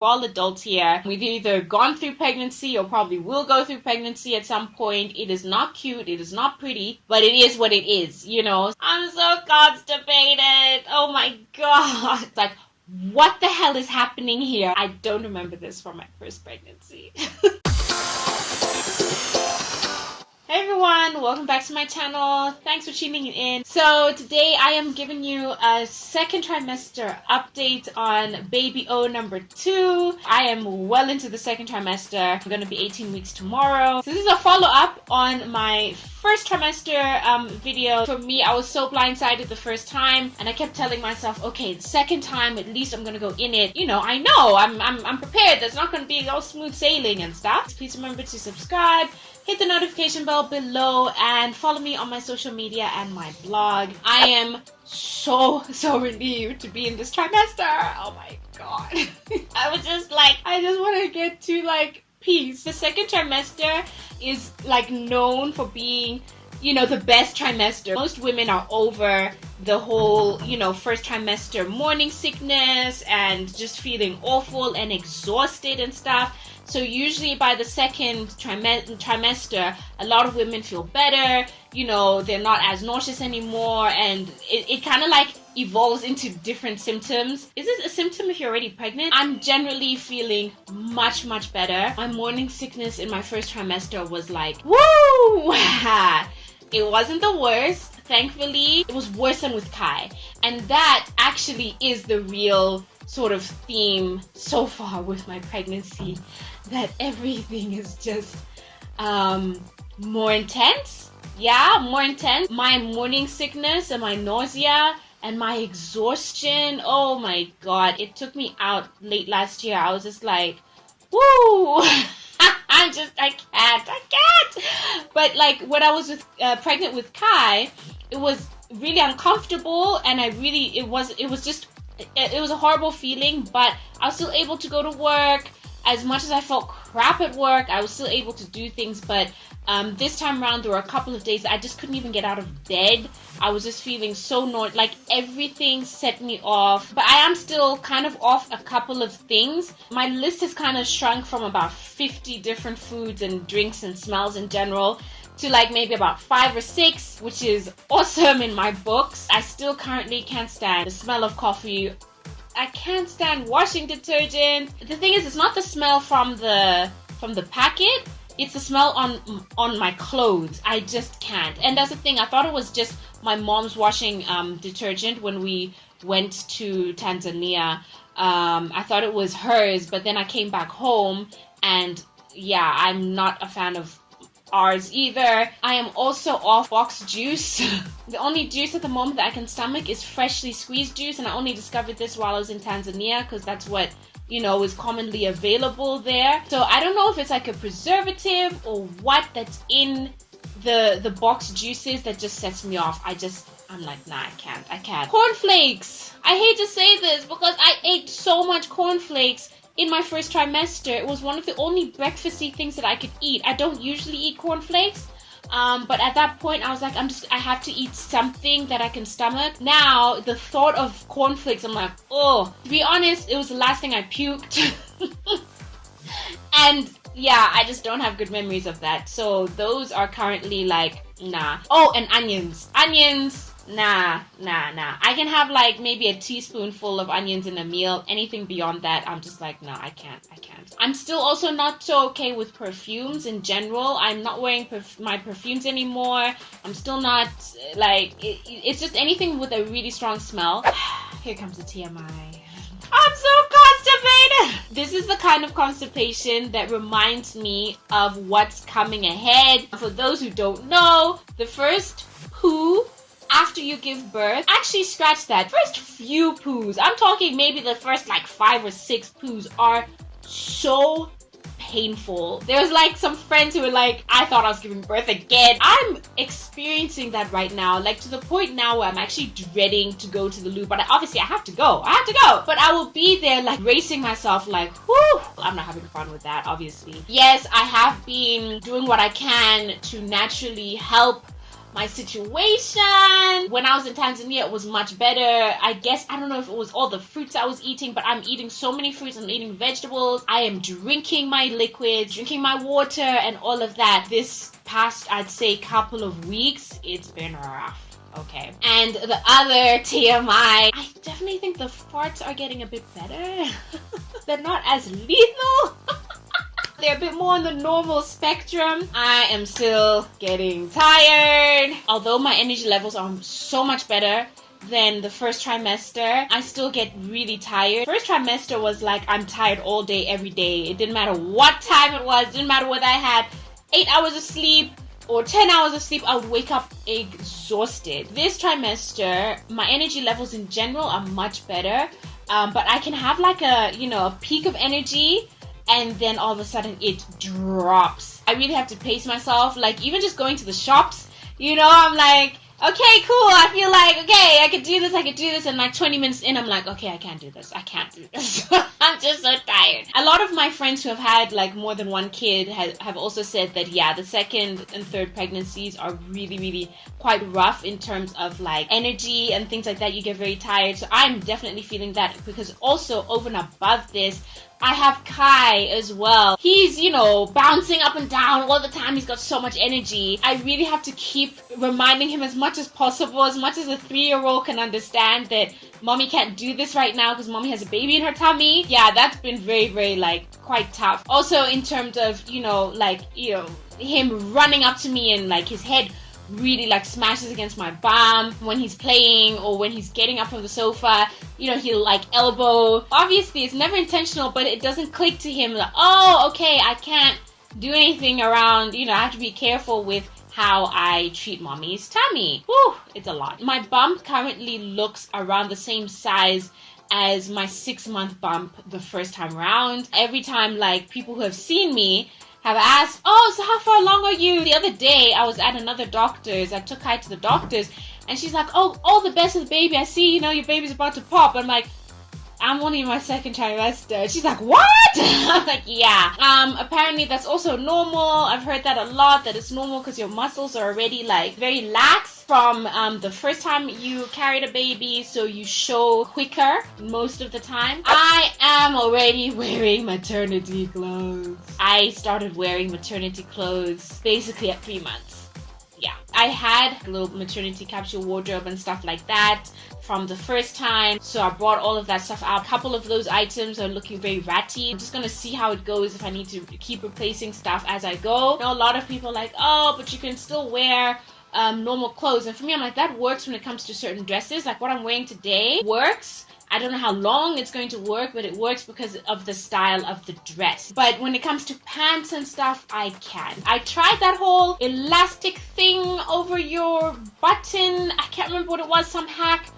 We're all adults here. We've either gone through pregnancy or probably will go through pregnancy at some point. It is not cute. It is not pretty, but it is what it is, you know. I'm so constipated. Oh my God. It's like, what the hell is happening here? I don't remember this from my first pregnancy. Hey everyone, welcome back to my channel. Thanks for tuning in. So today I am giving you a second trimester update on baby O number 2. I am well into the second trimester. I'm going to be 18 weeks tomorrow. So this is a follow-up on my first trimester video. For me, I was so blindsided the first time and I kept telling myself, okay, the second time at least I'm going to go in it. You know, I know, I'm prepared. There's not going to be all smooth sailing and stuff. Please remember to subscribe. Hit the notification bell below and follow me on my social media and my blog. I am so relieved to be in this trimester. Oh my God. I was just like, I just want to get to like peace. The second trimester is like known for being, you know, the best trimester. Most women are over the whole, you know, first trimester morning sickness and just feeling awful and exhausted and stuff. So usually by the second trimester, a lot of women feel better, you know, they're not as nauseous anymore, and it kind of like evolves into different symptoms. Is this a symptom if you're already pregnant? I'm generally feeling much better. My morning sickness in my first trimester was like, woo! It wasn't the worst. Thankfully, it was worse than with Kai. And that actually is the real sort of theme so far with my pregnancy, that everything is just more intense. Yeah, more intense. My morning sickness and my nausea and my exhaustion, oh my God, it took me out late last year. I was just like, woo! I can't. But like when I was pregnant with Kai, it was really uncomfortable, and it was a horrible feeling, but I was still able to go to work. As much as I felt crap at work, I was still able to do things, but this time around there were a couple of days I just couldn't even get out of bed. I was just feeling so like everything set me off. But I am still kind of off a couple of things. My list has kind of shrunk from about 50 different foods and drinks and smells in general to like maybe about 5 or 6, which is awesome in my books. I still currently can't stand the smell of coffee. I can't stand washing detergent. The thing is, it's not the smell from the packet. It's the smell on my clothes. I just can't. And that's the thing. I thought it was just my mom's washing detergent when we went to Tanzania. I thought it was hers, but then I came back home, and yeah, I'm not a fan of ours either. I am also off box juice. The only juice at the moment that I can stomach is freshly squeezed juice, and I only discovered this while I was in Tanzania because that's what, you know, is commonly available there. So I don't know if it's like a preservative or what that's in the box juices that just sets me off. I'm like, nah, I can't. Cornflakes! I hate to say this because I ate so much cornflakes in my first trimester. It was one of the only breakfasty things that I could eat. I don't usually eat cornflakes, but at that point I was like, I have to eat something that I can stomach. Now the thought of cornflakes, I'm like, oh. To be honest, it was the last thing I puked. And yeah, I just don't have good memories of that. So those are currently like, nah. Oh, and onions. Nah. I can have like maybe a teaspoonful of onions in a meal. Anything beyond that, I'm just like, no, I can't. I'm still also not so okay with perfumes in general. I'm not wearing my perfumes anymore. I'm still not like, it's just anything with a really strong smell. Here comes the TMI. I'm so constipated! This is the kind of constipation that reminds me of what's coming ahead. For those who don't know, the first poo after you give birth, actually scratch that. First few poos, I'm talking maybe the first like 5 or 6 poos are so painful. There's like some friends who were like, I thought I was giving birth again. I'm experiencing that right now, like to the point now where I'm actually dreading to go to the loo, but obviously I have to go, but I will be there like bracing myself like, whoo, I'm not having fun with that, obviously. Yes, I have been doing what I can to naturally help my situation. When I was in Tanzania, it was much better. I guess, I don't know if it was all the fruits I was eating, but I'm eating so many fruits. I'm eating vegetables. I am drinking my liquids, drinking my water, and all of that. This past, I'd say, couple of weeks, it's been rough. Okay. And the other TMI, I definitely think the farts are getting a bit better. They're not as lethal. They're a bit more on the normal spectrum. I am still getting tired. Although my energy levels are so much better than the first trimester, I still get really tired. First trimester was like I'm tired all day, every day. It didn't matter what time it was. It didn't matter whether I had 8 hours of sleep or 10 hours of sleep. I would wake up exhausted. This trimester, my energy levels in general are much better. But I can have like a peak of energy, and then all of a sudden it drops. I really have to pace myself. Like even just going to the shops, I'm like, okay, cool. I feel like, okay, I could do this. And like 20 minutes in, I'm like, okay, I can't do this. I'm just so tired. A lot of my friends who have had like more than one kid have also said that, yeah, the second and third pregnancies are really, really quite rough in terms of like energy and things like that. You get very tired. So I'm definitely feeling that, because also over and above this, I have Kai as well. He's, bouncing up and down all the time. He's got so much energy. I really have to keep reminding him as much as possible, as much as a 3-year-old can understand that mommy can't do this right now because mommy has a baby in her tummy. Yeah, that's been very, very, quite tough. Also in terms of, him running up to me and, his head really smashes against my bum when he's playing, or when he's getting up from the sofa, he'll elbow. Obviously it's never intentional, but it doesn't click to him like, oh, okay, I can't do anything around, I have to be careful with how I treat mommy's tummy. Whew, it's a lot. My bump currently looks around the same size as my 6-month bump the first time around. Every time people who have seen me have asked, oh, so how far along are you? The other day, I was at another doctor's. I took Kai to the doctor's, and she's like, oh, all the best with the baby. I see, your baby's about to pop. I'm like, I'm only in my second trimester. She's like, what? I'm like, yeah. Apparently that's also normal. I've heard that a lot, that it's normal because your muscles are already very lax from the first time you carried a baby, so you show quicker most of the time. I am already wearing maternity clothes. I started wearing maternity clothes basically at 3 months. Yeah, I had a little maternity capsule wardrobe and stuff like that from the first time, so I brought all of that stuff out. A couple of those items are looking very ratty. I'm just gonna see how it goes, if I need to keep replacing stuff as I go. A lot of people are like, oh, but you can still wear normal clothes, and for me, I'm like, that works when it comes to certain dresses. Like what I'm wearing today works. I don't know how long it's going to work, but it works because of the style of the dress. But when it comes to pants and stuff, I can. I tried that whole elastic thing over your button. I can't remember what it was, some hack.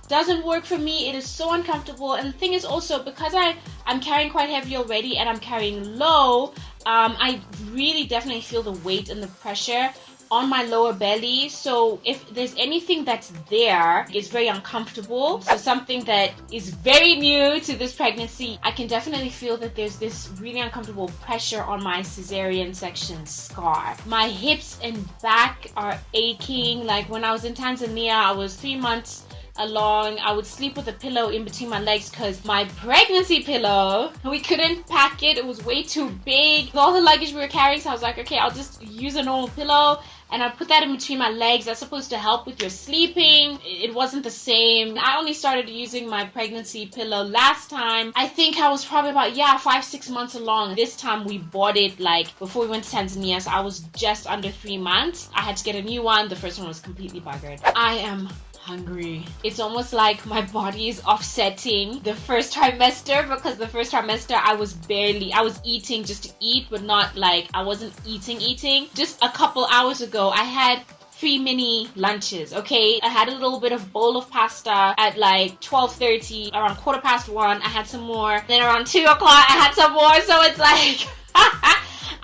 Doesn't work for me. It is so uncomfortable. And the thing is also, because I'm carrying quite heavy already and I'm carrying low, I really definitely feel the weight and the pressure on my lower belly. So if there's anything that's there, it's very uncomfortable. So something that is very new to this pregnancy, I can definitely feel that there's this really uncomfortable pressure on my cesarean section scar. My hips and back are aching. Like when I was in Tanzania, I was 3 months along. I would sleep with a pillow in between my legs because my pregnancy pillow, we couldn't pack it. It was way too big. With all the luggage we were carrying, so I was like, okay, I'll just use a normal pillow. And I put that in between my legs. That's supposed to help with your sleeping. It wasn't the same. I only started using my pregnancy pillow last time. I think I was probably about, 5-6 months along. This time we bought it before we went to Tanzania. So I was just under 3 months. I had to get a new one. The first one was completely buggered. I am hungry. It's almost like my body is offsetting the first trimester, because the first trimester I was eating just to eat, but not I wasn't eating. Just a couple hours ago, I had 3 mini lunches, okay? I had a little bit of bowl of pasta at 12:30, around 1:15, I had some more. Then around 2 o'clock, I had some more. So it's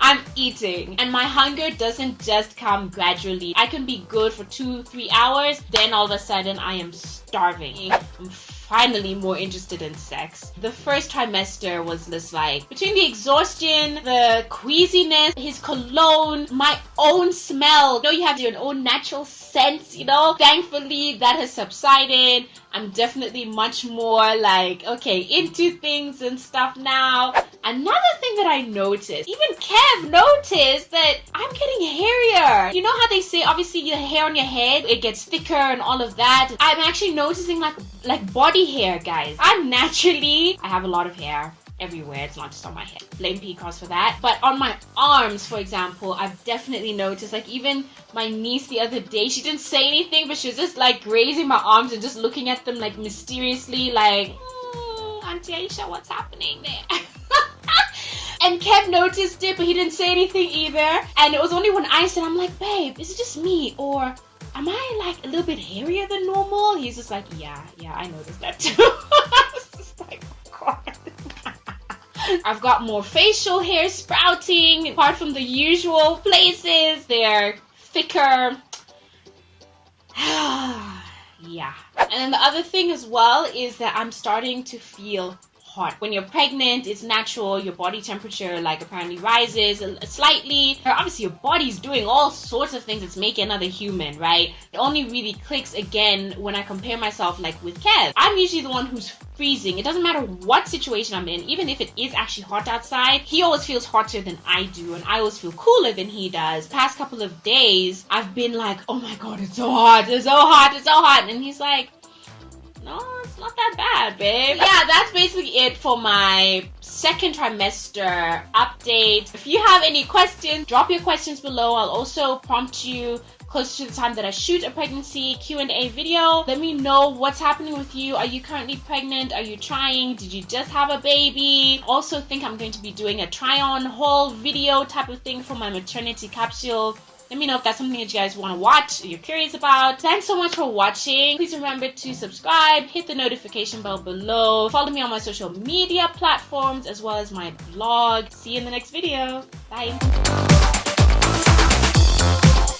I'm eating, and my hunger doesn't just come gradually. I can be good for 2-3 hours, then all of a sudden I am starving. I'm finally more interested in sex. The first trimester was just like, between the exhaustion, the queasiness, his cologne, my own smell. You know, you have your own natural scent, you know? Thankfully, that has subsided. I'm definitely much more like, okay, into things and stuff now. Another thing that I noticed, even Kev noticed that I'm getting hairier. You know how they say, obviously, your hair on your head, it gets thicker and all of that. I'm actually noticing like body hair, guys. I have a lot of hair everywhere. It's not just on my head. Blame PCOS for that. But on my arms, for example, I've definitely noticed, like even my niece the other day, she didn't say anything, but she was just like grazing my arms and just looking at them like mysteriously, like, Auntie Aisha, what's happening there? And Kev noticed it, but he didn't say anything either. And it was only when I said, I'm like, babe, is it just me? Or am I like a little bit hairier than normal? He's just like, yeah, I noticed that too. I was just like, oh God. I've got more facial hair sprouting. Apart from the usual places, they're thicker. Yeah. And then the other thing as well is that I'm starting to feel hot. When you're pregnant, it's natural, your body temperature like apparently rises slightly. Obviously your body's doing all sorts of things. It's making another human, right? It only really clicks again when I compare myself like with Kev. I'm usually the one who's freezing. It doesn't matter what situation I'm in, even if it is actually hot outside, he always feels hotter than I do, and I always feel cooler than he does. Past couple of days, I've been like, oh my God, it's so hot, it's so hot, it's so hot. And he's like, no, it's not that bad, babe. Yeah, that's basically it for my second trimester update. If you have any questions, drop your questions below. I'll also prompt you closer to the time that I shoot a pregnancy Q&A video. Let me know what's happening with you. Are you currently pregnant? Are you trying? Did you just have a baby? Also think I'm going to be doing a try-on haul video type of thing for my maternity capsule. Let me know if that's something that you guys want to watch or you're curious about. Thanks so much for watching. Please remember to subscribe, hit the notification bell below, follow me on my social media platforms as well as my blog. See you in the next video. Bye.